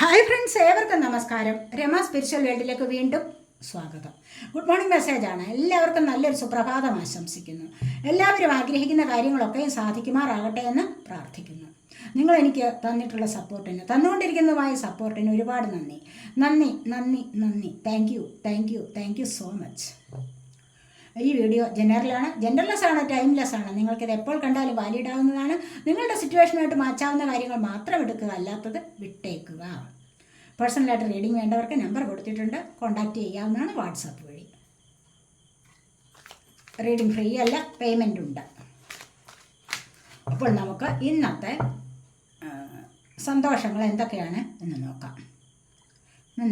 Hi friends, ഏവർക്കും നമസ്കാരം. Rama spiritual വേൾഡിലേക്ക് വീണ്ടും സ്വാഗതം. ഗുഡ് മോർണിംഗ് മെസ്സേജാണ്. എല്ലാവർക്കും നല്ലൊരു സുപ്രഭാതം ആശംസിക്കുന്നു. എല്ലാവരും ആഗ്രഹിക്കുന്ന കാര്യങ്ങളൊക്കെ സാധിക്കുമാറാകട്ടെ എന്ന് പ്രാർത്ഥിക്കുന്നു. നിങ്ങൾ എനിക്ക് തന്നിട്ടുള്ള സപ്പോർട്ടിന്, തന്നുകൊണ്ടിരിക്കുന്നതുമായ സപ്പോർട്ടിന് ഒരുപാട് നന്ദി നന്ദി നന്ദി നന്ദി. Thank you so much. ഈ വീഡിയോ ജനറലാണ്, ജെൻഡർലെസ് ആണ്, ടൈംലെസ് ആണ്. നിങ്ങൾക്കിത് എപ്പോൾ കണ്ടാലും വാലിഡ് ആവുന്നതാണ്. നിങ്ങളുടെ സിറ്റുവേഷനായിട്ട് മാറ്റാവുന്ന കാര്യങ്ങൾ മാത്രം എടുക്കുക, അല്ലാത്തത് വിട്ടേക്കുക. പേഴ്സണലായിട്ട് റീഡിംഗ് വേണ്ടവർക്ക് നമ്പർ കൊടുത്തിട്ടുണ്ട്, കോൺടാക്റ്റ് ചെയ്യാവുന്നതാണ് വാട്സാപ്പ് വഴി. റീഡിംഗ് ഫ്രീ അല്ല, പേയ്മെൻ്റ് ഉണ്ട്. അപ്പോൾ നമുക്ക് ഇന്നത്തെ സന്തോഷങ്ങൾ എന്തൊക്കെയാണ് എന്ന് നോക്കാം.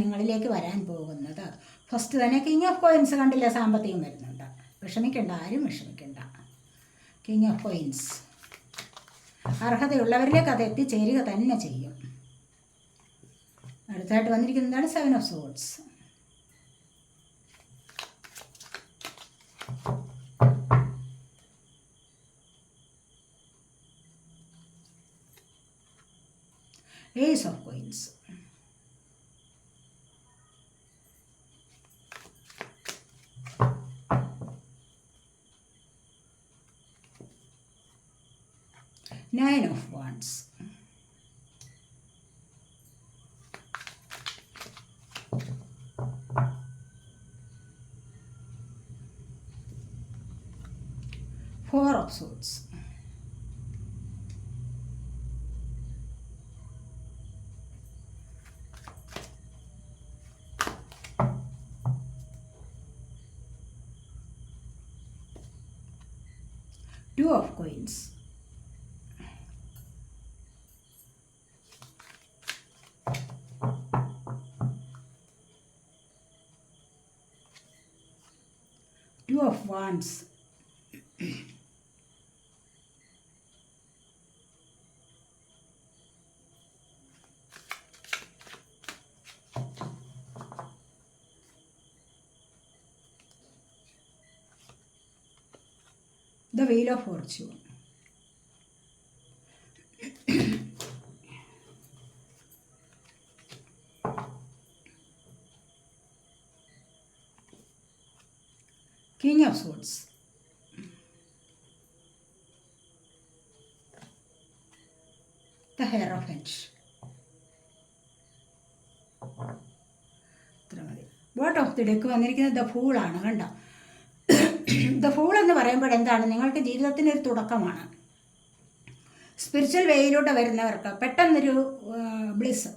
നിങ്ങളിലേക്ക് വരാൻ പോകുന്നത് ഫസ്റ്റ് തന്നെ കിങ് ഓഫ് കോയിൻസ് കണ്ടില്ല, സാമ്പത്തികം വരുന്നുണ്ട്. വിഷമിക്കണ്ട, ആരും വിഷമിക്കണ്ട. കിങ് ഓഫ് കോയിൻസ് അർഹതയുള്ളവരിലേക്ക് അത് എത്തിച്ചേരുക തന്നെ ചെയ്യും. അടുത്തായിട്ട് വന്നിരിക്കുന്നതാണ് 7 of swords. Ace of coins. Nine of Wands. Four of Swords. Two of Coins. Two of Wands. The Wheel of Fortune. King of Swords. The Hierophant. Boat of the deck വന്നിരിക്കുന്നത് the fool ആണ്. കണ്ടോ, the fool എന്ന് പറയുമ്പോൾ എന്താണ്, നിങ്ങൾക്ക് ജീവിതത്തിനൊരു തുടക്കമാണ്. Spiritual വേയിലൂടെ വരുന്നവർക്ക് പെട്ടെന്നൊരു ബ്ലിസ്,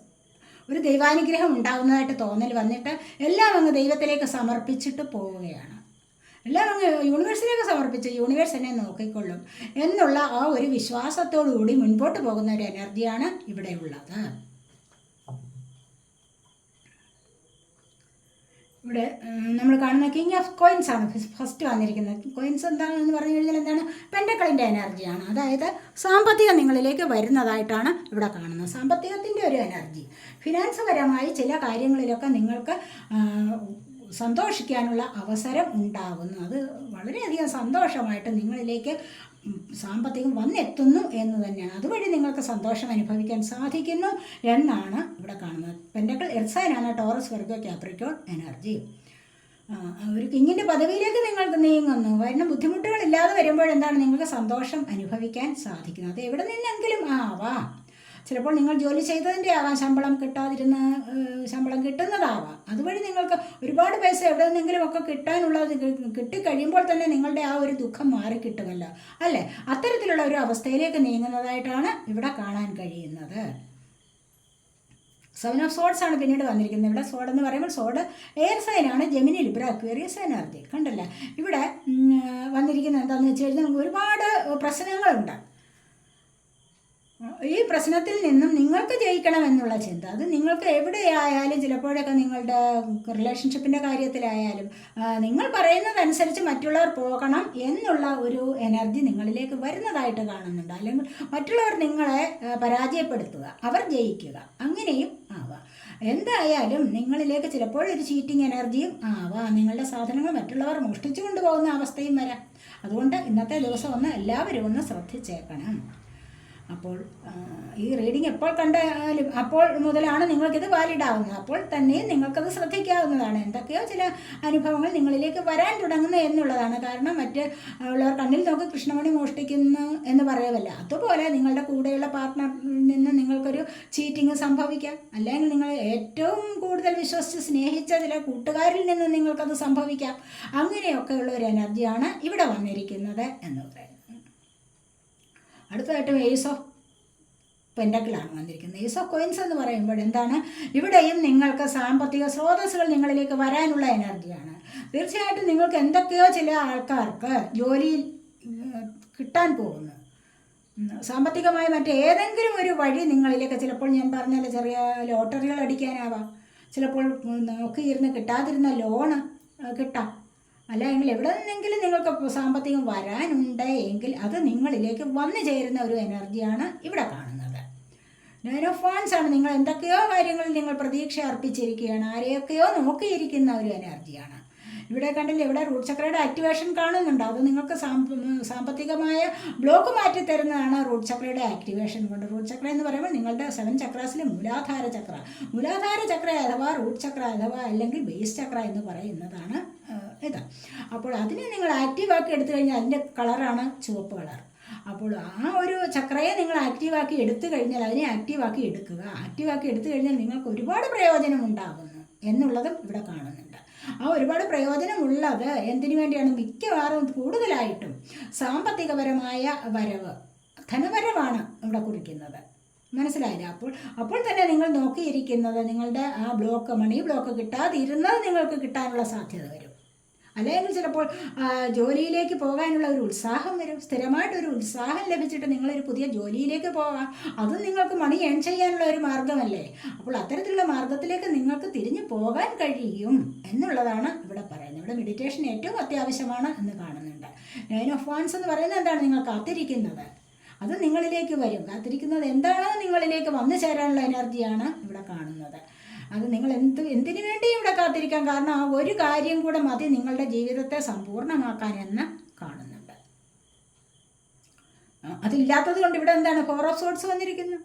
ഒരു ദൈവാനുഗ്രഹം ഉണ്ടാകുന്നതായിട്ട് തോന്നൽ വന്നിട്ട് എല്ലാം അങ്ങ് ദൈവത്തിലേക്ക് സമർപ്പിച്ചിട്ട് പോവുകയാണ്. എല്ലാം അങ്ങ് യൂണിവേഴ്സിലേക്ക് സമർപ്പിച്ച് യൂണിവേഴ്സ് എന്നെ നോക്കിക്കൊള്ളും എന്നുള്ള ആ ഒരു വിശ്വാസത്തോടുകൂടി മുൻപോട്ട് പോകുന്ന ഒരു എനർജിയാണ് ഇവിടെ ഉള്ളത്. ഇവിടെ നമ്മൾ കാണുന്ന കിങ് ഓഫ് കോയിൻസ് ആണ് ഫസ്റ്റ് വന്നിരിക്കുന്നത്. കോയിൻസ് എന്താണെന്ന് പറഞ്ഞു കഴിഞ്ഞാൽ എന്താണ്, പെൻഡക്കിളിൻ്റെ എനർജിയാണ്. അതായത് സാമ്പത്തികം നിങ്ങളിലേക്ക് വരുന്നതായിട്ടാണ് ഇവിടെ കാണുന്നത്. സാമ്പത്തികത്തിൻ്റെ ഒരു എനർജി, ഫിനാൻസ് പരമായി ചില കാര്യങ്ങളിലൊക്കെ നിങ്ങൾക്ക് സന്തോഷിക്കാനുള്ള അവസരം ഉണ്ടാകുന്നു. അത് വളരെയധികം സന്തോഷമായിട്ട് നിങ്ങളിലേക്ക് സാമ്പത്തികം വന്നെത്തുന്നു എന്ന് തന്നെയാണ്. അതുവഴി നിങ്ങൾക്ക് സന്തോഷം അനുഭവിക്കാൻ സാധിക്കുന്നു എന്നാണ് ഇവിടെ കാണുന്നത്. പെൻഡക്കിൾ എർസൈനാണ്, ടോറസ്, വെർഗോ, ക്യാപ്രിക്കോൺ എനർജി. ഒരു കിങ്ങിൻ്റെ പദവിയിലേക്ക് നിങ്ങൾക്ക് നീങ്ങുന്നു. വരുന്ന ബുദ്ധിമുട്ടുകളില്ലാതെ വരുമ്പോഴെന്താണ്, നിങ്ങൾക്ക് സന്തോഷം അനുഭവിക്കാൻ സാധിക്കുന്നത്. അത് എവിടെ നിന്നെങ്കിലും ആവാം. ചിലപ്പോൾ നിങ്ങൾ ജോലി ചെയ്തതിൻ്റെ ആവാം, ശമ്പളം കിട്ടാതിരുന്ന ശമ്പളം കിട്ടുന്നതാവാം. അതുവഴി നിങ്ങൾക്ക് ഒരുപാട് പൈസ എവിടെ നിന്നെങ്കിലും ഒക്കെ കിട്ടാനുള്ളത് കിട്ടിക്കഴിയുമ്പോൾ തന്നെ നിങ്ങളുടെ ആ ഒരു ദുഃഖം മാറിക്കിട്ടുമല്ലോ, അല്ലേ? അത്തരത്തിലുള്ള ഒരു അവസ്ഥയിലേക്ക് നീങ്ങുന്നതായിട്ടാണ് ഇവിടെ കാണാൻ കഴിയുന്നത്. 7 ഓഫ് സോഡ്സ് ആണ് പിന്നീട് വന്നിരിക്കുന്നത്. ഇവിടെ സോഡ് എന്ന് പറയുമ്പോൾ സോഡ് എയർ സൈനാണ്, ജെമിനി, ലിബ്ര, അക്വേറിയസ് എനർജി. കണ്ടല്ലേ, ഇവിടെ വന്നിരിക്കുന്നത് എന്താണെന്ന് വെച്ച് കഴിഞ്ഞാൽ ഒരുപാട് പ്രശ്നങ്ങളുണ്ട്. ഈ പ്രശ്നത്തിൽ നിന്നും നിങ്ങൾക്ക് ജയിക്കണമെന്നുള്ള ചിന്ത, അത് നിങ്ങൾക്ക് എവിടെയായാലും, ചിലപ്പോഴൊക്കെ നിങ്ങളുടെ റിലേഷൻഷിപ്പിൻ്റെ കാര്യത്തിലായാലും നിങ്ങൾ പറയുന്നതനുസരിച്ച് മറ്റുള്ളവർ പോകണം എന്നുള്ള ഒരു എനർജി നിങ്ങളിലേക്ക് വരുന്നതായിട്ട് കാണുന്നുണ്ട്. അല്ലെങ്കിൽ മറ്റുള്ളവർ നിങ്ങളെ പരാജയപ്പെടുത്തുക, അവർ ജയിക്കുക, അങ്ങനെയും ആവാം. എന്തായാലും നിങ്ങളിലേക്ക് ചിലപ്പോഴൊരു ചീറ്റിംഗ് എനർജിയും ആവാം. നിങ്ങളുടെ സാധനങ്ങൾ മറ്റുള്ളവർ മോഷ്ടിച്ചു കൊണ്ടുപോകുന്ന അവസ്ഥയും വരാം. അതുകൊണ്ട് ഇന്നത്തെ ദിവസം എല്ലാവരും ഒന്ന് ശ്രദ്ധിച്ചേക്കണം. അപ്പോൾ ഈ റീഡിംഗ് എപ്പോൾ കണ്ടാലും അപ്പോൾ മുതലാണ് നിങ്ങൾക്കിത് വാലിഡ് ആവുന്നത്. അപ്പോൾ തന്നെ നിങ്ങൾക്കത് ശ്രദ്ധിക്കാവുന്നതാണ്. എന്തൊക്കെയോ ചില അനുഭവങ്ങൾ നിങ്ങളിലേക്ക് വരാൻ തുടങ്ങുന്നു എന്നുള്ളതാണ്. കാരണം മറ്റ് ഉള്ളവർ കണ്ണിൽ നോക്കി കൃഷ്ണമണി മോഷ്ടിക്കുന്നു എന്ന് പറയുമല്ല, അതുപോലെ നിങ്ങളുടെ കൂടെയുള്ള പാർട്ട്ണറിൽ നിന്ന് നിങ്ങൾക്കൊരു ചീറ്റിങ് സംഭവിക്കാം. അല്ലെങ്കിൽ നിങ്ങൾ ഏറ്റവും കൂടുതൽ വിശ്വസിച്ച് സ്നേഹിച്ച ചില കൂട്ടുകാരിൽ നിന്ന് നിങ്ങൾക്കത് സംഭവിക്കാം. അങ്ങനെയൊക്കെയുള്ള ഒരു എനർജിയാണ് ഇവിടെ വന്നിരിക്കുന്നത് എന്ന് പറയുന്നത്. അടുത്തതായിട്ട് ഏസ് ഓഫ് പെൻഡക്കിളാണ് വന്നിരിക്കുന്നത്. ഏസ് ഓഫ് കോയിൻസ് എന്ന് പറയുമ്പോൾ എന്താണ്, ഇവിടെയും നിങ്ങൾക്ക് സാമ്പത്തിക സ്രോതസ്സുകൾ നിങ്ങളിലേക്ക് വരാനുള്ള എനർജിയാണ്. തീർച്ചയായിട്ടും നിങ്ങൾക്ക് എന്തൊക്കെയോ ചില ആൾക്കാർക്ക് ജോലിയിൽ കിട്ടാൻ പോകുന്നു. സാമ്പത്തികമായി മറ്റേതെങ്കിലും ഒരു വഴി നിങ്ങളിലേക്ക്, ചിലപ്പോൾ ഞാൻ പറഞ്ഞാൽ ചെറിയ ലോട്ടറികൾ അടിക്കാനാവാം, ചിലപ്പോൾ നോക്കിയിരുന്ന് കിട്ടാതിരുന്ന ലോണ് കിട്ടാം, അല്ലെങ്കിൽ എവിടെ നിന്നെങ്കിലും നിങ്ങൾക്ക് സാമ്പത്തികം വരാനുണ്ട് എങ്കിൽ അത് നിങ്ങളിലേക്ക് വന്നു ചേരുന്ന ഒരു എനർജിയാണ് ഇവിടെ കാണുന്നത്. 9 ഓഫ് വാൻഡ്സ് ആണ്. നിങ്ങൾ എന്തൊക്കെയോ കാര്യങ്ങളിൽ നിങ്ങൾ പ്രതീക്ഷ അർപ്പിച്ചിരിക്കുകയാണ്, ആരെയൊക്കെയോ നോക്കിയിരിക്കുന്ന ഒരു എനർജിയാണ്. ഇവിടെ കണ്ടില്ല, ഇവിടെ റൂട്ട് ചക്രയുടെ ആക്ടിവേഷൻ കാണുന്നുണ്ട്. അത് നിങ്ങൾക്ക് സാമ്പത്തികമായ ബ്ലോക്ക് മാറ്റി തരുന്നതാണ് റൂട്ട് ചക്രയുടെ ആക്ടിവേഷൻ കൊണ്ട്. റൂട്ട് ചക്ര എന്ന് പറയുമ്പോൾ നിങ്ങളുടെ 7 ചക്രാസിലെ മൂലാധാര ചക്ര, മൂലാധാര ചക്ര അഥവാ റൂട്ട് ചക്ര അഥവാ അല്ലെങ്കിൽ ബേസ് ചക്ര എന്ന് പറയുന്നതാണ് ഇത്. അപ്പോൾ അതിനെ നിങ്ങൾ ആക്റ്റീവാക്കി എടുത്തു കഴിഞ്ഞാൽ അതിൻ്റെ കളറാണ് ചുവപ്പ് കളർ. അപ്പോൾ ആ ഒരു ചക്രയെ നിങ്ങൾ ആക്റ്റീവാക്കി എടുത്തു കഴിഞ്ഞാൽ അതിനെ ആക്റ്റീവാക്കി എടുക്കുക. ആക്റ്റീവാക്കി എടുത്തു കഴിഞ്ഞാൽ നിങ്ങൾക്ക് ഒരുപാട് പ്രയോജനം ഉണ്ടാകുന്നു എന്നുള്ളതും ഇവിടെ കാണുന്നുണ്ട്. ആ ഒരുപാട് പ്രയോജനമുള്ളത് എന്തിനു വേണ്ടിയാണ്? മിക്കവാറും കൂടുതലായിട്ടും സാമ്പത്തികപരമായ വരവ്, ധനവരവാണ് ഇവിടെ കുറിക്കുന്നത്. മനസ്സിലായില്ല? അപ്പോൾ തന്നെ നിങ്ങൾ നോക്കിയിരിക്കുന്നത് നിങ്ങളുടെ ആ മണി ബ്ലോക്ക് കിട്ടാതിരുന്നത് നിങ്ങൾക്ക് കിട്ടാനുള്ള സാധ്യത വരും. അല്ലെങ്കിൽ ചിലപ്പോൾ ജോലിയിലേക്ക് പോകാനുള്ള ഒരു ഉത്സാഹം വരും. സ്ഥിരമായിട്ടൊരു ഉത്സാഹം ലഭിച്ചിട്ട് നിങ്ങളൊരു പുതിയ ജോലിയിലേക്ക് പോകാം. അതും നിങ്ങൾക്ക് മണി ഏൺ ചെയ്യാനുള്ള ഒരു മാർഗമല്ലേ. അപ്പോൾ അത്തരത്തിലുള്ള മാർഗത്തിലേക്ക് നിങ്ങൾക്ക് തിരിഞ്ഞു പോകാൻ കഴിയും എന്നുള്ളതാണ് ഇവിടെ പറയുന്നത്. ഇവിടെ മെഡിറ്റേഷൻ ഏറ്റവും അത്യാവശ്യമാണ് എന്ന് കാണുന്നുണ്ട്. 9 ഓഫ് വാൻഡ്സ് എന്ന് പറയുന്നത് എന്താണ്? നിങ്ങൾ കാത്തിരിക്കുന്നത്, അത് നിങ്ങളിലേക്ക് വരും. കാത്തിരിക്കുന്നത് എന്താണോ നിങ്ങളിലേക്ക് വന്നു ചേരാനുള്ള എനർജിയാണ് ഇവിടെ കാണുന്നത്. അത് നിങ്ങൾ എന്തിനു വേണ്ടി ഇവിടെ കാത്തിരിക്കാൻ? കാരണം ആ ഒരു കാര്യം കൂടെ മതി നിങ്ങളുടെ ജീവിതത്തെ സമ്പൂർണ്ണമാക്കാൻ എന്ന് കാണുന്നുണ്ട്. അതില്ലാത്തത് കൊണ്ട് ഇവിടെ എന്താണ്? 4 ഓഫ് സോർഡ്സ് വന്നിരിക്കുന്നു.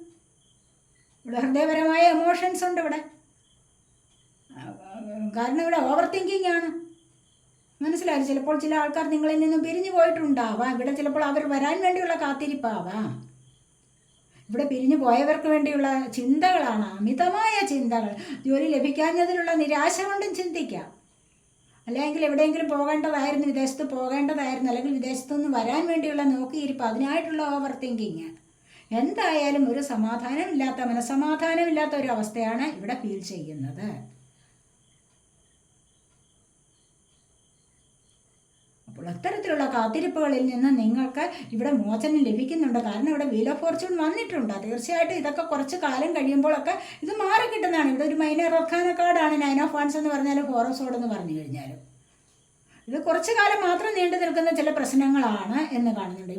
ഇവിടെ ഹൃദയപരമായ എമോഷൻസ് ഉണ്ട് ഇവിടെ. കാരണം ഇവിടെ ഓവർ തിങ്കിങ് ആണ്. മനസ്സിലായി? ചിലപ്പോൾ ചില ആൾക്കാർ നിങ്ങളിൽ നിന്നും പിരിഞ്ഞു പോയിട്ടുണ്ടാവാം. ഇവിടെ ചിലപ്പോൾ അവർ വരാൻ വേണ്ടിയുള്ള കാത്തിരിപ്പാവാം. ഇവിടെ പിരിഞ്ഞു പോയവർക്ക് വേണ്ടിയുള്ള ചിന്തകളാണ്, അമിതമായ ചിന്തകൾ. ജോലി ലഭിക്കാഞ്ഞതിലുള്ള നിരാശ കൊണ്ടും ചിന്തിക്കാം. അല്ലെങ്കിൽ എവിടെയെങ്കിലും പോകേണ്ടതായിരുന്നു, വിദേശത്ത് പോകേണ്ടതായിരുന്നു, അല്ലെങ്കിൽ വിദേശത്തു നിന്ന് വരാൻ വേണ്ടിയുള്ള നോക്കിയിരിപ്പ്, അതിനായിട്ടുള്ള ഓവർ തിങ്കിങ്. എന്തായാലും ഒരു മനസ്സമാധാനമില്ലാത്ത ഒരു അവസ്ഥയാണ് ഇവിടെ ഫീൽ ചെയ്യുന്നത്. അപ്പോൾ അത്തരത്തിലുള്ള കാത്തിരിപ്പുകളിൽ നിന്ന് നിങ്ങൾക്ക് ഇവിടെ മോചനം ലഭിക്കുന്നുണ്ട്. കാരണം ഇവിടെ വീൽ ഓഫ് ഫോർച്യൂൺ വന്നിട്ടുണ്ട്. തീർച്ചയായിട്ടും ഇതൊക്കെ കുറച്ച് കാലം കഴിയുമ്പോഴൊക്കെ ഇത് മാറി കിട്ടുന്നതാണ്. ഇവിടെ ഒരു മൈനർ അർക്കാന കാർഡാണ് 9 ഓഫ് വാൻഡ്സ് എന്ന് പറഞ്ഞാലും 4 ഓഫ് സോർഡ് എന്ന് പറഞ്ഞു കഴിഞ്ഞാലും. ഇത് കുറച്ച് കാലം മാത്രം നീണ്ടു നിൽക്കുന്ന ചില പ്രശ്നങ്ങളാണ് എന്ന് കാണുന്നുണ്ട്.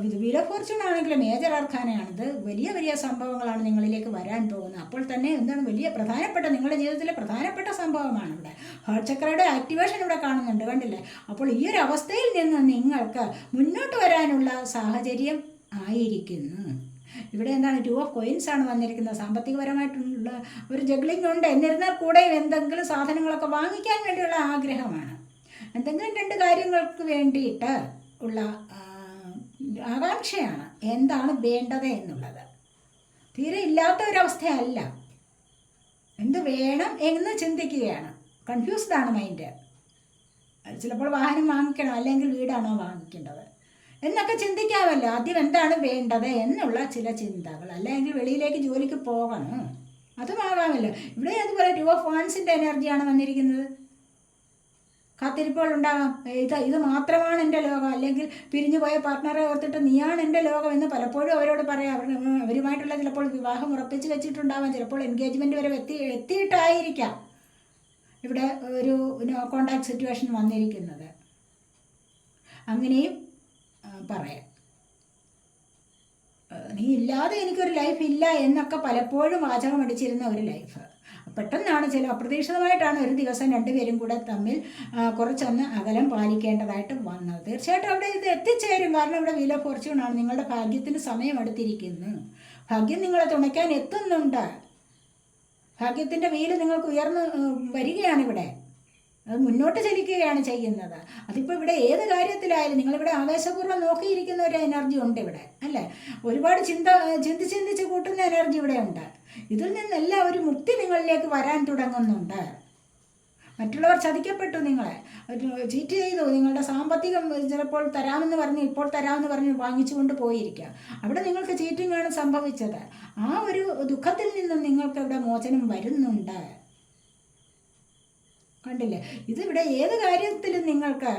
ഇത് വീൽ ഓഫ് ഫോർച്യൂൺ ആണെങ്കിൽ മേജർ അർക്കാനയാണിത്. വലിയ വലിയ സംഭവങ്ങളാണ് നിങ്ങളിലേക്ക് വരാൻ പോകുന്നത്. അപ്പോൾ തന്നെ എന്താണ് പ്രധാനപ്പെട്ട നിങ്ങളുടെ ജീവിതത്തിലെ പ്രധാനപ്പെട്ട സംഭവമാണ് ഇവിടെ. ഹാർട്ട് ചക്രയുടെ ആക്ടിവേഷൻ ഇവിടെ കാണുന്നുണ്ട്, കണ്ടില്ലേ? അപ്പോൾ ഈ ഒരു അവസ്ഥയിൽ നിന്ന് നിങ്ങൾക്ക് മുന്നോട്ട് വരാനുള്ള സാഹചര്യം ആയിരിക്കുന്നു. ഇവിടെ എന്താണ്? 2 ഓഫ് കോയിൻസ് ആണ് വന്നിരിക്കുന്നത്. സാമ്പത്തികപരമായിട്ടുള്ള ഒരു ജഗ്ലിംഗ് ഉണ്ട്. എന്നിരുന്നാൽ കൂടെ എന്തെങ്കിലും സാധനങ്ങളൊക്കെ വാങ്ങിക്കാൻ വേണ്ടിയുള്ള ആഗ്രഹമാണ്. എന്തെങ്കിലും 2 കാര്യങ്ങൾക്ക് വേണ്ടിയിട്ട് ഉള്ള ആകാംക്ഷയാണ്. എന്താണ് വേണ്ടത് എന്നുള്ളത് തീരെ ഇല്ലാത്ത ഒരവസ്ഥയല്ല. എന്ത് വേണം എന്ന് ചിന്തിക്കുകയാണ്. കൺഫ്യൂസ്ഡ് ആണ് മൈൻഡ്. ചിലപ്പോൾ വാഹനം വാങ്ങിക്കണം, അല്ലെങ്കിൽ വീടാണോ വാങ്ങിക്കേണ്ടത് എന്നൊക്കെ ചിന്തിക്കാമല്ലോ. ആദ്യം എന്താണ് വേണ്ടത് എന്നുള്ള ചില ചിന്തകൾ. അല്ലെങ്കിൽ വെളിയിലേക്ക് ജോലിക്ക് പോകണോ, അതുമാകാമല്ലോ. ഇവിടെ അതുപോലെ 2 ഓഫ് വാൻഡ്സിൻ്റെ എനർജിയാണ് വന്നിരിക്കുന്നത്. കാത്തിരിപ്പുകൾ ഉണ്ടാകാം. ഇത് മാത്രമാണ് എൻ്റെ ലോകം, അല്ലെങ്കിൽ പിരിഞ്ഞു പോയ പാർട്ട്ണറെ ഓർത്തിട്ട് നീയാണ് എൻ്റെ ലോകം എന്ന് പലപ്പോഴും അവരോട് പറയാം. അവരുമായിട്ടുള്ള ചിലപ്പോൾ വിവാഹം ഉറപ്പിച്ച് വെച്ചിട്ടുണ്ടാവാം, ചിലപ്പോൾ എൻഗേജ്മെൻറ്റ് വരെ എത്തിയിട്ടായിരിക്കാം ഇവിടെ ഒരു കോണ്ടാക്ട് സിറ്റുവേഷൻ വന്നിരിക്കുന്നത്. അങ്ങനെയും പറയാം. നീ ഇല്ലാതെ എനിക്കൊരു ലൈഫ് ഇല്ല എന്നൊക്കെ പലപ്പോഴും വാചകം അടിച്ചിരുന്ന ഒരു ലൈഫ്, പെട്ടെന്നാണ് അപ്രതീക്ഷിതമായിട്ടാണ് ഒരു ദിവസം രണ്ടുപേരും കൂടെ തമ്മിൽ കുറച്ചൊന്ന് അകലം പാലിക്കേണ്ടതായിട്ട് വന്നത്. തീർച്ചയായിട്ടും അവിടെ ഇത് എത്തിച്ചേരും. കാരണം ഇവിടെ വീൽ ഓഫ് ഫോർച്യൂണാണ്. നിങ്ങളുടെ ഭാഗ്യത്തിന് സമയം എടുത്തിരിക്കുന്നു. ഭാഗ്യം നിങ്ങളെ തുണയ്ക്കാൻ എത്തുന്നുണ്ട്. ഭാഗ്യത്തിൻ്റെ വീല് നിങ്ങൾക്ക് ഉയർന്ന് വരികയാണിവിടെ. അത് മുന്നോട്ട് ചലിക്കുകയാണ് ചെയ്യുന്നത്. അതിപ്പോൾ ഇവിടെ ഏത് കാര്യത്തിലായാലും നിങ്ങളിവിടെ ആവേശപൂർവ്വം നോക്കിയിരിക്കുന്ന ഒരു എനർജി ഉണ്ട് ഇവിടെ, അല്ലേ? ഒരുപാട് ചിന്തിച്ച് കൂട്ടുന്ന എനർജി ഇവിടെ ഉണ്ട്. ഇതിൽ നിന്നെല്ലാം ഒരു മുക്തി നിങ്ങളിലേക്ക് വരാൻ തുടങ്ങുന്നുണ്ട്. മറ്റുള്ളവർ ചതിക്കപ്പെട്ടു, നിങ്ങളെ ചീറ്റ് ചെയ്തു, നിങ്ങളുടെ സാമ്പത്തികം ചിലപ്പോൾ തരാമെന്ന് പറഞ്ഞ് ഇപ്പോൾ തരാമെന്ന് പറഞ്ഞ് വാങ്ങിച്ചുകൊണ്ട് പോയിരിക്കുക. അവിടെ നിങ്ങൾക്ക് ചീറ്റിംഗ് ആണ് സംഭവിച്ചത്. ആ ഒരു ദുഃഖത്തിൽ നിന്നും നിങ്ങൾക്ക് ഇവിടെ മോചനം വരുന്നുണ്ട്. കണ്ടില്ലേ? ഇതിവിടെ ഏത് കാര്യത്തിലും നിങ്ങൾക്ക്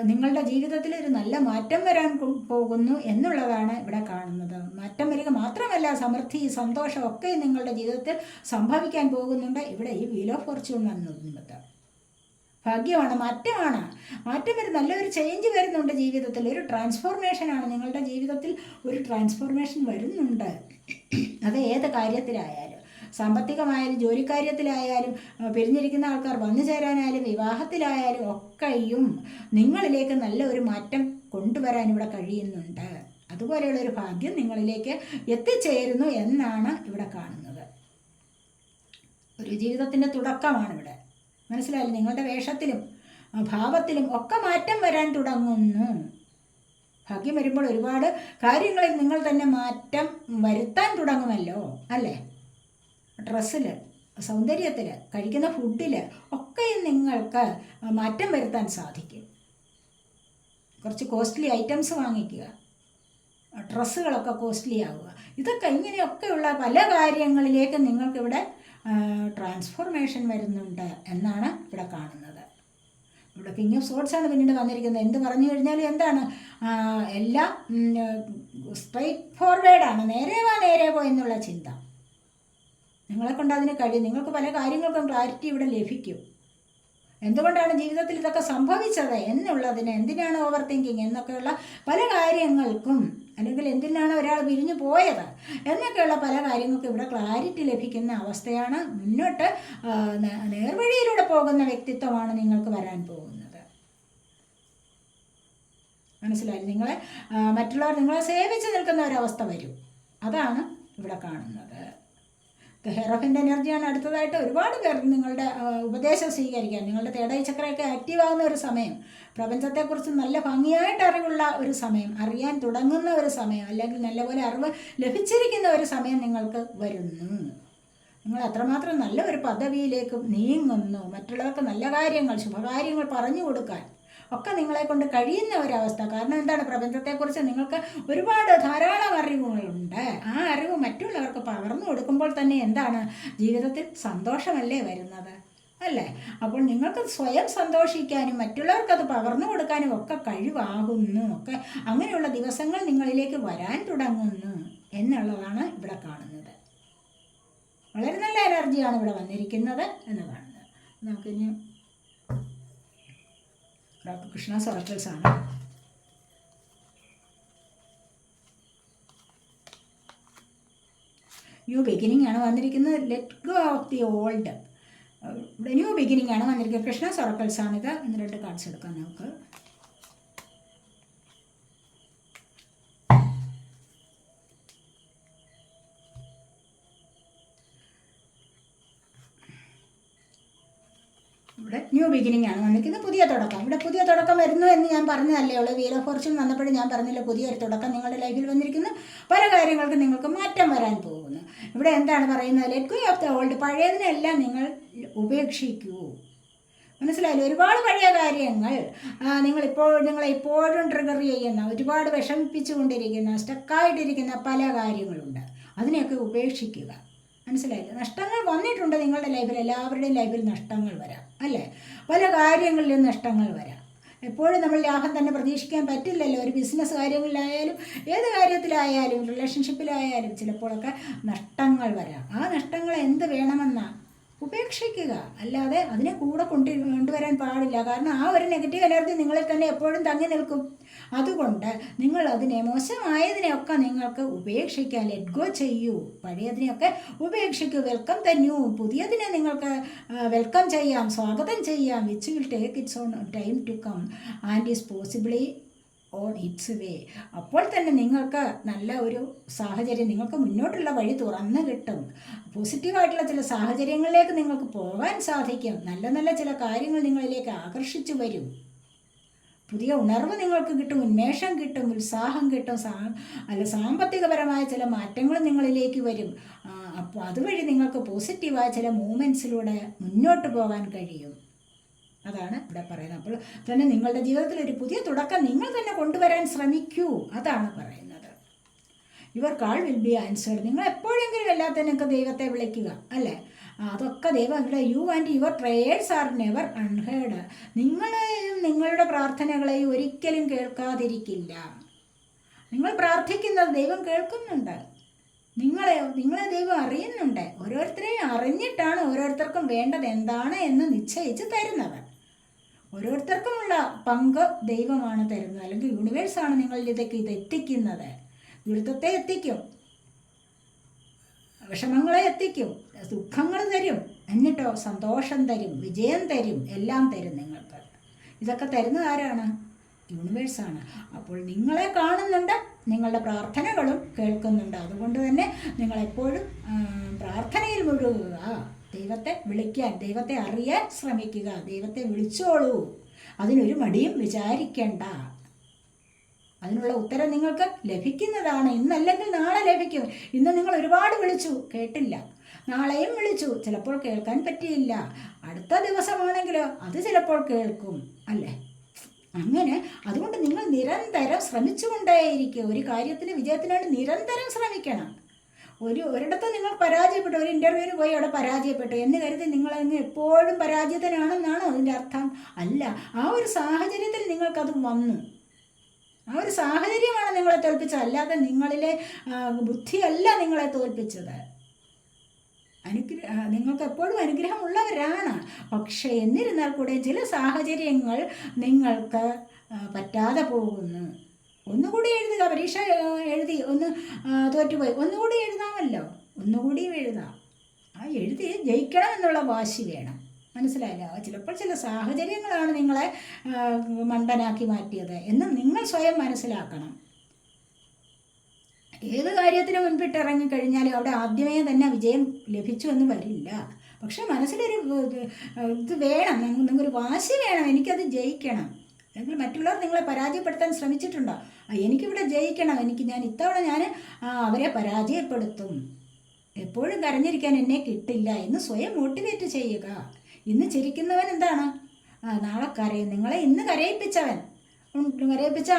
നിങ്ങളുടെ ജീവിതത്തിൽ ഒരു നല്ല മാറ്റം വരാൻ പോകുന്നു എന്നുള്ളതാണ് ഇവിടെ കാണുന്നത്. മാറ്റം വരിക മാത്രമല്ല, സമൃദ്ധി സന്തോഷം ഒക്കെ നിങ്ങളുടെ ജീവിതത്തിൽ സംഭവിക്കാൻ പോകുന്നുണ്ട്. ഇവിടെ ഈ വീൽ ഓഫ് ഫോർച്യൂൺ വന്നത് ഭാഗ്യമാണ്, മാറ്റമാണ്. മാറ്റം വരും, നല്ലൊരു ചേഞ്ച് വരുന്നുണ്ട് ജീവിതത്തിൽ. ഒരു ട്രാൻസ്ഫോർമേഷനാണ് നിങ്ങളുടെ ജീവിതത്തിൽ. ഒരു ട്രാൻസ്ഫോർമേഷൻ വരുന്നുണ്ട്. അത് ഏത് കാര്യത്തിലായാലും, സാമ്പത്തികമായാലും ജോലിക്കാര്യത്തിലായാലും, പിരിഞ്ഞിരിക്കുന്ന ആൾക്കാർ വന്നു ചേരാനായാലും വിവാഹത്തിലായാലും ഒക്കെയും നിങ്ങളിലേക്ക് നല്ല ഒരു മാറ്റം കൊണ്ടുവരാൻ ഇവിടെ കഴിയുന്നുണ്ട്. അതുപോലെയുള്ളൊരു ഭാഗ്യം നിങ്ങളിലേക്ക് എത്തിച്ചേരുന്നു എന്നാണ് ഇവിടെ കാണുന്നത്. ഒരു ജീവിതത്തിൻ്റെ തുടക്കമാണ് ഇവിടെ. മനസ്സിലായില്ലേ? നിങ്ങളുടെ വേഷത്തിലും ഭാവത്തിലും ഒക്കെ മാറ്റം വരാൻ തുടങ്ങുന്നു. ഭാഗ്യം വരുമ്പോൾ ഒരുപാട് കാര്യങ്ങളിൽ നിങ്ങൾ തന്നെ മാറ്റം വരുത്താൻ തുടങ്ങുമല്ലോ, അല്ലേ? ഡ്രസ്സിൽ, സൗന്ദര്യത്തിൽ, കഴിക്കുന്ന ഫുഡിൽ ഒക്കെയും നിങ്ങൾക്ക് മാറ്റം വരുത്താൻ സാധിക്കും. കുറച്ച് കോസ്റ്റ്ലി ഐറ്റംസ് വാങ്ങിക്കുക, ഡ്രസ്സുകളൊക്കെ കോസ്റ്റ്ലി ആവുക, ഇതൊക്കെ ഇങ്ങനെയൊക്കെയുള്ള പല കാര്യങ്ങളിലേക്ക് നിങ്ങൾക്കിവിടെ ട്രാൻസ്ഫോർമേഷൻ വരുന്നുണ്ട് എന്നാണ് ഇവിടെ കാണുന്നത്. ഇവിടെ കിങ് ഓഫ് സോർഡ്സ് ആണ് പിന്നീട് വന്നിരിക്കുന്നത്. എന്ത് പറഞ്ഞു കഴിഞ്ഞാലും എന്താണ്, എല്ലാം സ്ട്രൈറ്റ് ഫോർവേഡാണ്. നേരെ പോ എന്നുള്ള ചിന്ത നിങ്ങളെക്കൊണ്ട് അതിന് കഴിയും. നിങ്ങൾക്ക് പല കാര്യങ്ങൾക്കും ക്ലാരിറ്റി ഇവിടെ ലഭിക്കും. എന്തുകൊണ്ടാണ് ജീവിതത്തിൽ ഇതൊക്കെ സംഭവിച്ചത് എന്നുള്ളതിന്, എന്തിനാണ് ഓവർ തിങ്കിങ് എന്നൊക്കെയുള്ള പല കാര്യങ്ങൾക്കും, അല്ലെങ്കിൽ എന്തിനാണ് ഒരാൾ പിരിഞ്ഞു പോയത് എന്നൊക്കെയുള്ള പല കാര്യങ്ങൾക്കും ഇവിടെ ക്ലാരിറ്റി ലഭിക്കുന്ന അവസ്ഥയാണ്. മുന്നോട്ട് നേർവഴിയിലൂടെ പോകുന്ന വ്യക്തിത്വമാണ് നിങ്ങൾക്ക് വരാൻ പോകുന്നത്. മനസ്സിലായി? മറ്റുള്ളവർ നിങ്ങളെ സേവിച്ച് നിൽക്കുന്ന ഒരവസ്ഥ വരും. അതാണ് ഇവിടെ കാണുന്നത്. ഹെറോഫിൻ്റെ എനർജിയാണ് അടുത്തതായിട്ട്. ഒരുപാട് പേർ നിങ്ങളുടെ ഉപദേശം സ്വീകരിക്കാൻ, നിങ്ങളുടെ തേടൈ ചക്രയൊക്കെ ആക്റ്റീവ് ആകുന്ന ഒരു സമയം, പ്രപഞ്ചത്തെക്കുറിച്ച് നല്ല ഭംഗിയായിട്ട് അറിവുള്ള ഒരു സമയം, അറിയാൻ തുടങ്ങുന്ന ഒരു സമയം, അല്ലെങ്കിൽ നല്ലപോലെ അറിവ് ലഭിച്ചിരിക്കുന്ന ഒരു സമയം നിങ്ങൾക്ക് വരുന്നു. നിങ്ങൾ അത്രമാത്രം നല്ല ഒരു പദവിയിലേക്ക് നീങ്ങുന്നു. മറ്റുള്ളവർക്ക് നല്ല കാര്യങ്ങൾ, ശുഭകാര്യങ്ങൾ പറഞ്ഞു കൊടുക്കാൻ ഒക്കെ നിങ്ങളെ കൊണ്ട് കഴിയുന്ന ഒരവസ്ഥ. കാരണം എന്താണ്, പ്രപഞ്ചത്തെക്കുറിച്ച് നിങ്ങൾക്ക് ധാരാളം അറിവുകളുണ്ട്. ആ അറിവ് മറ്റുള്ളവർക്ക് പകർന്നു കൊടുക്കുമ്പോൾ തന്നെ എന്താണ്, ജീവിതത്തിൽ സന്തോഷമല്ലേ വരുന്നത്, അല്ലേ? അപ്പോൾ നിങ്ങൾക്ക് സ്വയം സന്തോഷിക്കാനും മറ്റുള്ളവർക്കത് പകർന്നു കൊടുക്കാനും ഒക്കെ കഴിവാകുന്നു. ഒക്കെ അങ്ങനെയുള്ള ദിവസങ്ങൾ നിങ്ങളിലേക്ക് വരാൻ തുടങ്ങുന്നു എന്നുള്ളതാണ് ഇവിടെ കാണുന്നത്. വളരെ നല്ല എനർജിയാണ് ഇവിടെ വന്നിരിക്കുന്നത് എന്ന് കാണുന്നത്. നമുക്കിനി കൃഷ്ണ സർക്കിൾസ് ആണ്. ന്യൂ ബിഗിനിങ് ആണ് വന്നിരിക്കുന്നത്. Let go of the old. ഇവിടെ ന്യൂ ബിഗിനിങ് ആണ് വന്നിരിക്കുന്നത്. കൃഷ്ണ സർക്കിൾസ് ആണിത്. 2 കാർഡ്സ് എടുക്കാം നമുക്ക്. ഇവിടെ ന്യൂ ബിഗിനിങ് ആണ് വന്നിരിക്കുന്നത്. പുതിയ തുടക്കം. ഇവിടെ പുതിയ തുടക്കം വരുന്നു എന്ന് ഞാൻ പറഞ്ഞതല്ലേ ഉള്ളൂ. വീൽ ഓഫ് ഫോർച്യൂൺ വന്നപ്പോഴും ഞാൻ പറഞ്ഞില്ല, പുതിയൊരു തുടക്കം നിങ്ങളുടെ ലൈഫിൽ വന്നിരിക്കുന്നു. പല കാര്യങ്ങൾക്കും നിങ്ങൾക്ക് മാറ്റം വരാൻ പോകുന്നു. ഇവിടെ എന്താണ് പറയുന്നത്, let go of the old. പഴയതിനെല്ലാം നിങ്ങൾ ഉപേക്ഷിക്കൂ. മനസ്സിലായില്ലേ? ഒരുപാട് പഴയ കാര്യങ്ങൾ നിങ്ങളെ ഇപ്പോഴും ട്രിഗർ ചെയ്യുന്ന, ഒരുപാട് വിഷമിപ്പിച്ചു കൊണ്ടിരിക്കുന്ന, സ്റ്റക്കായിട്ടിരിക്കുന്ന പല കാര്യങ്ങളുണ്ട്. അതിനെയൊക്കെ ഉപേക്ഷിക്കുക. മനസ്സിലായില്ലേ? നഷ്ടങ്ങൾ വന്നിട്ടുണ്ട് നിങ്ങളുടെ ലൈഫിൽ. എല്ലാവരുടെയും ലൈഫിൽ നഷ്ടങ്ങൾ വരാം, അല്ലേ? പല കാര്യങ്ങളിലും നഷ്ടങ്ങൾ വരാം. എപ്പോഴും നമ്മൾ ലാഭം തന്നെ പ്രതീക്ഷിക്കാൻ പറ്റില്ലല്ലോ. ഒരു ബിസിനസ് കാര്യങ്ങളിലായാലും ഏത് കാര്യത്തിലായാലും റിലേഷൻഷിപ്പിലായാലും ചിലപ്പോഴൊക്കെ നഷ്ടങ്ങൾ വരാം. ആ നഷ്ടങ്ങൾ എന്ത് വേണമെന്നാണ് ഉപേക്ഷിക്കുക. അല്ലാതെ അതിനെ കൂടെ കൊണ്ടുവരാൻ പാടില്ല. കാരണം ആ ഒരു നെഗറ്റീവ് എനർജി നിങ്ങളിൽ തന്നെ എപ്പോഴും തങ്ങി നിൽക്കും. അതുകൊണ്ട് നിങ്ങൾ അതിനെ, മോശമായതിനെയൊക്കെ നിങ്ങൾക്ക് ഉപേക്ഷിക്കുക, ലെറ്റ് ഗോ ചെയ്യൂ. പഴയതിനെയൊക്കെ ഉപേക്ഷിക്കൂ. Welcome the new. പുതിയതിനെ നിങ്ങൾക്ക് വെൽക്കം ചെയ്യാം, സ്വാഗതം ചെയ്യാം. Which will take its own time to come and is possibly on its way. അപ്പോൾ തന്നെ നിങ്ങൾക്ക് നല്ല ഒരു സാഹചര്യം, നിങ്ങൾക്ക് മുന്നോട്ടുള്ള വഴി തുറന്നു കിട്ടും. പോസിറ്റീവായിട്ടുള്ള ചില സാഹചര്യങ്ങളിലേക്ക് നിങ്ങൾക്ക് പോകാൻ സാധിക്കും. നല്ല നല്ല ചില കാര്യങ്ങൾ നിങ്ങളിലേക്ക് ആകർഷിച്ചു വരും. പുതിയ ഉണർവ് നിങ്ങൾക്ക് കിട്ടും, ഉന്മേഷം കിട്ടും, ഉത്സാഹം കിട്ടും. സാമ്പത്തികപരമായ ചില മാറ്റങ്ങൾ നിങ്ങളിലേക്ക് വരും. അപ്പോൾ അതുവഴി നിങ്ങൾക്ക് പോസിറ്റീവായ ചില മൂവ്മെൻറ്റ്സിലൂടെ മുന്നോട്ട് പോകാൻ കഴിയും. അതാണ് ഇവിടെ പറയുന്നത്. അപ്പോൾ തന്നെ നിങ്ങളുടെ ജീവിതത്തിൽ ഒരു പുതിയ തുടക്കം നിങ്ങൾ തന്നെ കൊണ്ടുവരാൻ ശ്രമിക്കൂ. അതാണ് പറയുന്നത്. Your call will be answered. നിങ്ങൾ എപ്പോഴെങ്കിലും എല്ലാത്തിനൊക്കെ ദൈവത്തെ വിളിക്കുക, അല്ലേ? അതൊക്കെ ദൈവം ഇവിടെ you and your prayers are never unheard. നിങ്ങളെയും നിങ്ങളുടെ പ്രാർത്ഥനകളെയും ഒരിക്കലും കേൾക്കാതിരിക്കില്ല. നിങ്ങൾ പ്രാർത്ഥിക്കുന്നത് ദൈവം കേൾക്കുന്നുണ്ട്. നിങ്ങളെ ദൈവം അറിയുന്നുണ്ട്. ഓരോരുത്തരെയും അറിഞ്ഞിട്ടാണ് ഓരോരുത്തർക്കും വേണ്ടത് എന്താണ് എന്ന് നിശ്ചയിച്ച് തരുന്നത്. ഓരോരുത്തർക്കുമുള്ള പങ്ക് ദൈവമാണ് തരുന്നത്, അല്ലെങ്കിൽ യൂണിവേഴ്സാണ് നിങ്ങളിലേക്ക് ഇത് എത്തിക്കുന്നത്. ദുരിതത്തെ എത്തിക്കും, വിഷമങ്ങളെ എത്തിക്കും, ദുഃഖങ്ങൾ തരും, എന്നിട്ടോ സന്തോഷം തരും, വിജയം തരും, എല്ലാം തരും നിങ്ങൾക്ക്. ഇതൊക്കെ തരുന്നത് ആരാണ്? യൂണിവേഴ്സാണ്. അപ്പോൾ നിങ്ങളെ കാണുന്നുണ്ട്, നിങ്ങളുടെ പ്രാർത്ഥനകളും കേൾക്കുന്നുണ്ട്. അതുകൊണ്ട് തന്നെ നിങ്ങളെപ്പോഴും പ്രാർത്ഥനയിൽ മുഴുകുക. ദൈവത്തെ വിളിക്കാൻ, ദൈവത്തെ അറിയാൻ ശ്രമിക്കുക. ദൈവത്തെ വിളിച്ചോളൂ. അതിനൊരു മടിയും വിചാരിക്കേണ്ട. അതിനുള്ള ഉത്തരം നിങ്ങൾക്ക് ലഭിക്കുന്നതാണ്. ഇന്നല്ലെങ്കിൽ നാളെ ലഭിക്കും. ഇന്ന് നിങ്ങൾ ഒരുപാട് വിളിച്ചു, കേട്ടില്ല. നാളെയും വിളിച്ചു, ചിലപ്പോൾ കേൾക്കാൻ പറ്റിയില്ല. അടുത്ത ദിവസമാണെങ്കിലോ അത് ചിലപ്പോൾ കേൾക്കും, അല്ലേ? അങ്ങനെ അതുകൊണ്ട് നിങ്ങൾ നിരന്തരം ശ്രമിച്ചുകൊണ്ടേയിരിക്കുക. ഒരു കാര്യത്തിന് വിജയത്തിനായിട്ട് നിരന്തരം ശ്രമിക്കണം. ഒരിടത്ത് നിങ്ങൾ പരാജയപ്പെട്ടു, ഒരു ഇൻ്റർവ്യൂവിന് പോയി അവിടെ പരാജയപ്പെട്ടു എന്ന് കരുതി നിങ്ങളങ്ങ് എപ്പോഴും പരാജിതനാണെന്നാണോ അതിൻ്റെ അർത്ഥം? അല്ല. ആ ഒരു സാഹചര്യത്തിൽ നിങ്ങൾക്കത് വന്നു. ആ ഒരു സാഹചര്യമാണ് നിങ്ങളെ തോൽപ്പിച്ചത്, അല്ലാതെ നിങ്ങളിലെ ബുദ്ധിയല്ല നിങ്ങളെ തോൽപ്പിച്ചത്. നിങ്ങൾക്ക് എപ്പോഴും അനുഗ്രഹമുള്ളവരാണ്. പക്ഷേ എന്നിരുന്നാൽ കൂടെ ചില സാഹചര്യങ്ങൾ നിങ്ങൾക്ക് പറ്റാതെ പോകുന്നു. ഒന്നുകൂടി എഴുതുക. പരീക്ഷ എഴുതി ഒന്ന് തോറ്റുപോയി, ഒന്നുകൂടി എഴുതാമല്ലോ, ഒന്നുകൂടിയും എഴുതാം. ആ എഴുതി ജയിക്കണം എന്നുള്ള വാശി വേണം. മനസ്സിലായില്ല? ചിലപ്പോൾ ചില സാഹചര്യങ്ങളാണ് നിങ്ങളെ മണ്ടനാക്കി മാറ്റിയത് എന്ന് നിങ്ങൾ സ്വയം മനസ്സിലാക്കണം. ഏത് കാര്യത്തിന് മുൻപിട്ട് ഇറങ്ങിക്കഴിഞ്ഞാലും അവിടെ ആദ്യമേ തന്നെ വിജയം ലഭിച്ചു എന്ന് വരില്ല. പക്ഷെ മനസ്സിലൊരു ഇത് വേണം, നിങ്ങൾക്കൊരു വാശി വേണം, എനിക്കത് ജയിക്കണം. അല്ലെങ്കിൽ മറ്റുള്ളവർ നിങ്ങളെ പരാജയപ്പെടുത്താൻ ശ്രമിച്ചിട്ടുണ്ടോ? എനിക്കിവിടെ ജയിക്കണം, ഞാൻ ഇത്തവണ അവരെ പരാജയപ്പെടുത്തും, എപ്പോഴും കരഞ്ഞിരിക്കാൻ എന്നെ കിട്ടില്ല എന്ന് സ്വയം മോട്ടിവേറ്റ് ചെയ്യുക. ഇന്ന് ചിരിക്കുന്നവൻ എന്താണ്? നാളെ കരയും. നിങ്ങളെ ഇന്ന് കരയിപ്പിച്ച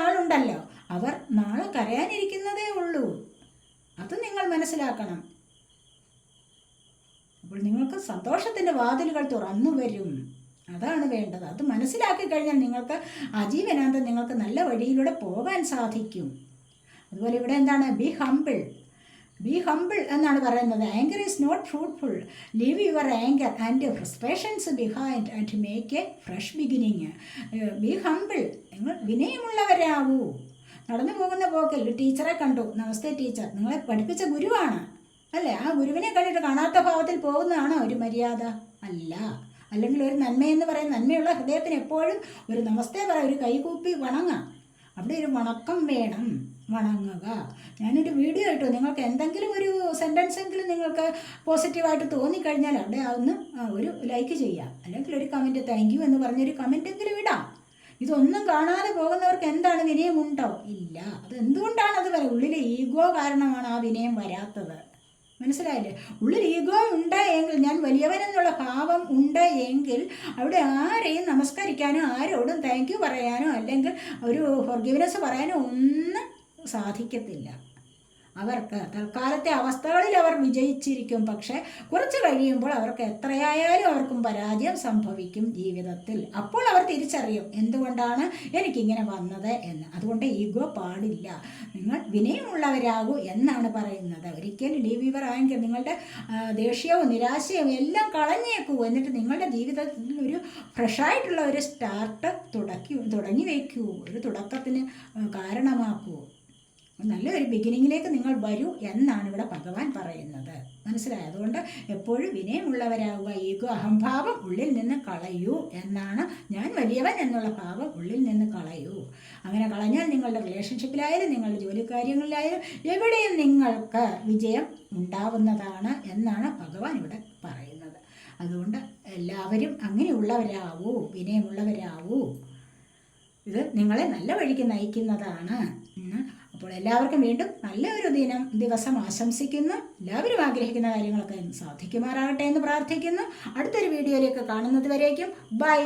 ആളുണ്ടല്ലോ, അവർ നാളെ കരയാനിരിക്കുന്നതേ ഉള്ളൂ. അത് നിങ്ങൾ മനസ്സിലാക്കണം. അപ്പോൾ നിങ്ങൾക്ക് സന്തോഷത്തിൻ്റെ വാതിലുകൾ തുറന്നു വരും. അതാണ് വേണ്ടത്. അത് മനസ്സിലാക്കി കഴിഞ്ഞാൽ നിങ്ങൾക്ക് ആജീവനാന്തം നിങ്ങൾക്ക് നല്ല വഴിയിലൂടെ പോകാൻ സാധിക്കും. അതുപോലെ ഇവിടെ എന്താണ്? ബി ഹംബിൾ എന്നാണ് പറയുന്നത്. Anger is not fruitful. Leave your anger and frustrations behind and make a fresh beginning. Be humble. നിങ്ങൾ വിനയമുള്ളവരാവൂ. നടന്നു പോകുന്ന പോക്കിൽ ടീച്ചറെ കണ്ടു, നമസ്തേ ടീച്ചർ, നിങ്ങളെ പഠിപ്പിച്ച ഗുരുവാണ്, അല്ലേ? ആ ഗുരുവിനെ കണ്ടിട്ട് കാണാത്ത ഭാവത്തിൽ പോകുന്നതാണോ ഒരു മര്യാദ? അല്ല. അല്ലെങ്കിൽ ഒരു നന്മയെന്ന് പറയുന്ന, നന്മയുള്ള ഹൃദയത്തിന് എപ്പോഴും ഒരു നമസ്തേ പറയാം, ഒരു കൈകൂപ്പി വണങ്ങാം. അവിടെ ഒരു വണക്കം വേണം, വണങ്ങുക. ഞാനൊരു വീഡിയോ ഇട്ടു, നിങ്ങൾക്ക് എന്തെങ്കിലും ഒരു സെൻറ്റൻസ് എങ്കിലും നിങ്ങൾക്ക് പോസിറ്റീവായിട്ട് തോന്നിക്കഴിഞ്ഞാൽ അവിടെ ഒന്ന് ഒരു ലൈക്ക് ചെയ്യാം, അല്ലെങ്കിൽ ഒരു കമൻറ്റ് താങ്ക് യു എന്ന് പറഞ്ഞൊരു കമൻറ്റെങ്കിലും ഇടാം. ഇതൊന്നും കാണാതെ പോകുന്നവർക്ക് എന്താണ് വിനയമുണ്ടോ? ഇല്ല. അത് എന്തുകൊണ്ടാണ് അത് ഉള്ളിലെ ഈഗോ കാരണമാണ് ആ വിനയം വരാത്തത്. മനസ്സിലായില്ലേ? ഉള്ളിൽ ഈഗോ ഉണ്ട് എങ്കിൽ, ഞാൻ വലിയവനെന്നുള്ള ഭാവം ഉണ്ട് എങ്കിൽ അവിടെ ആരെയും നമസ്കരിക്കാനോ ആരോടും താങ്ക് യു പറയാനോ അല്ലെങ്കിൽ ഒരു ഫോർഗിവ്നെസ് പറയാനോ ഒന്നും സാധിക്കത്തില്ല. അവർക്ക് തൽക്കാലത്തെ അവസ്ഥകളിൽ അവർ വിജയിച്ചിരിക്കും, പക്ഷെ കുറച്ച് കഴിയുമ്പോൾ അവർക്ക് എത്രയായാലും അവർക്കും പരാജയം സംഭവിക്കും ജീവിതത്തിൽ. അപ്പോൾ അവർ തിരിച്ചറിയും എന്തുകൊണ്ടാണ് എനിക്കിങ്ങനെ വന്നത് എന്ന്. അതുകൊണ്ട് ഈഗോ പാടില്ല, നിങ്ങൾ വിനയമുള്ളവരാകൂ എന്നാണ് പറയുന്നത്. ഒരിക്കലും ലീവീവർ ആയെങ്കിൽ നിങ്ങളുടെ ദേഷ്യവും നിരാശയും എല്ലാം കളഞ്ഞേക്കൂ. എന്നിട്ട് നിങ്ങളുടെ ജീവിതത്തിൽ ഒരു ഫ്രഷായിട്ടുള്ള ഒരു സ്റ്റാർട്ട് തുടങ്ങി വയ്ക്കൂ, ഒരു തുടക്കത്തിന് കാരണമാക്കൂ. നല്ലൊരു ബിഗിനിങ്ങിലേക്ക് നിങ്ങൾ വരൂ എന്നാണ് ഇവിടെ ഭഗവാൻ പറയുന്നത്. മനസ്സിലായി? അതുകൊണ്ട് എപ്പോഴും വിനയമുള്ളവരാകുക, ഈഗോ അഹംഭാവം ഉള്ളിൽ നിന്ന് കളയൂ എന്നാണ്. ഞാൻ വലിയവൻ എന്നുള്ള ഭാവം ഉള്ളിൽ നിന്ന് കളയൂ. അങ്ങനെ കളഞ്ഞാൽ നിങ്ങളുടെ റിലേഷൻഷിപ്പിലായാലും നിങ്ങളുടെ ജോലിക്കാര്യങ്ങളിലായാലും എവിടെയും നിങ്ങൾക്ക് വിജയം ഉണ്ടാവുന്നതാണ് എന്നാണ് ഭഗവാൻ ഇവിടെ പറയുന്നത്. അതുകൊണ്ട് എല്ലാവരും അങ്ങനെയുള്ളവരാവൂ, വിനയമുള്ളവരാവൂ. ഇത് നിങ്ങളെ നല്ല വഴിക്ക് നയിക്കുന്നതാണ്. അപ്പോൾ എല്ലാവർക്കും വീണ്ടും നല്ലൊരു ദിവസം ആശംസിക്കുന്നു. എല്ലാവരും ആഗ്രഹിക്കുന്ന കാര്യങ്ങളൊക്കെ സാധിക്കുമാറാകട്ടെ എന്ന് പ്രാർത്ഥിക്കുന്നു. അടുത്തൊരു വീഡിയോയിലേക്ക് കാണുന്നത് വരേക്കും ബൈ.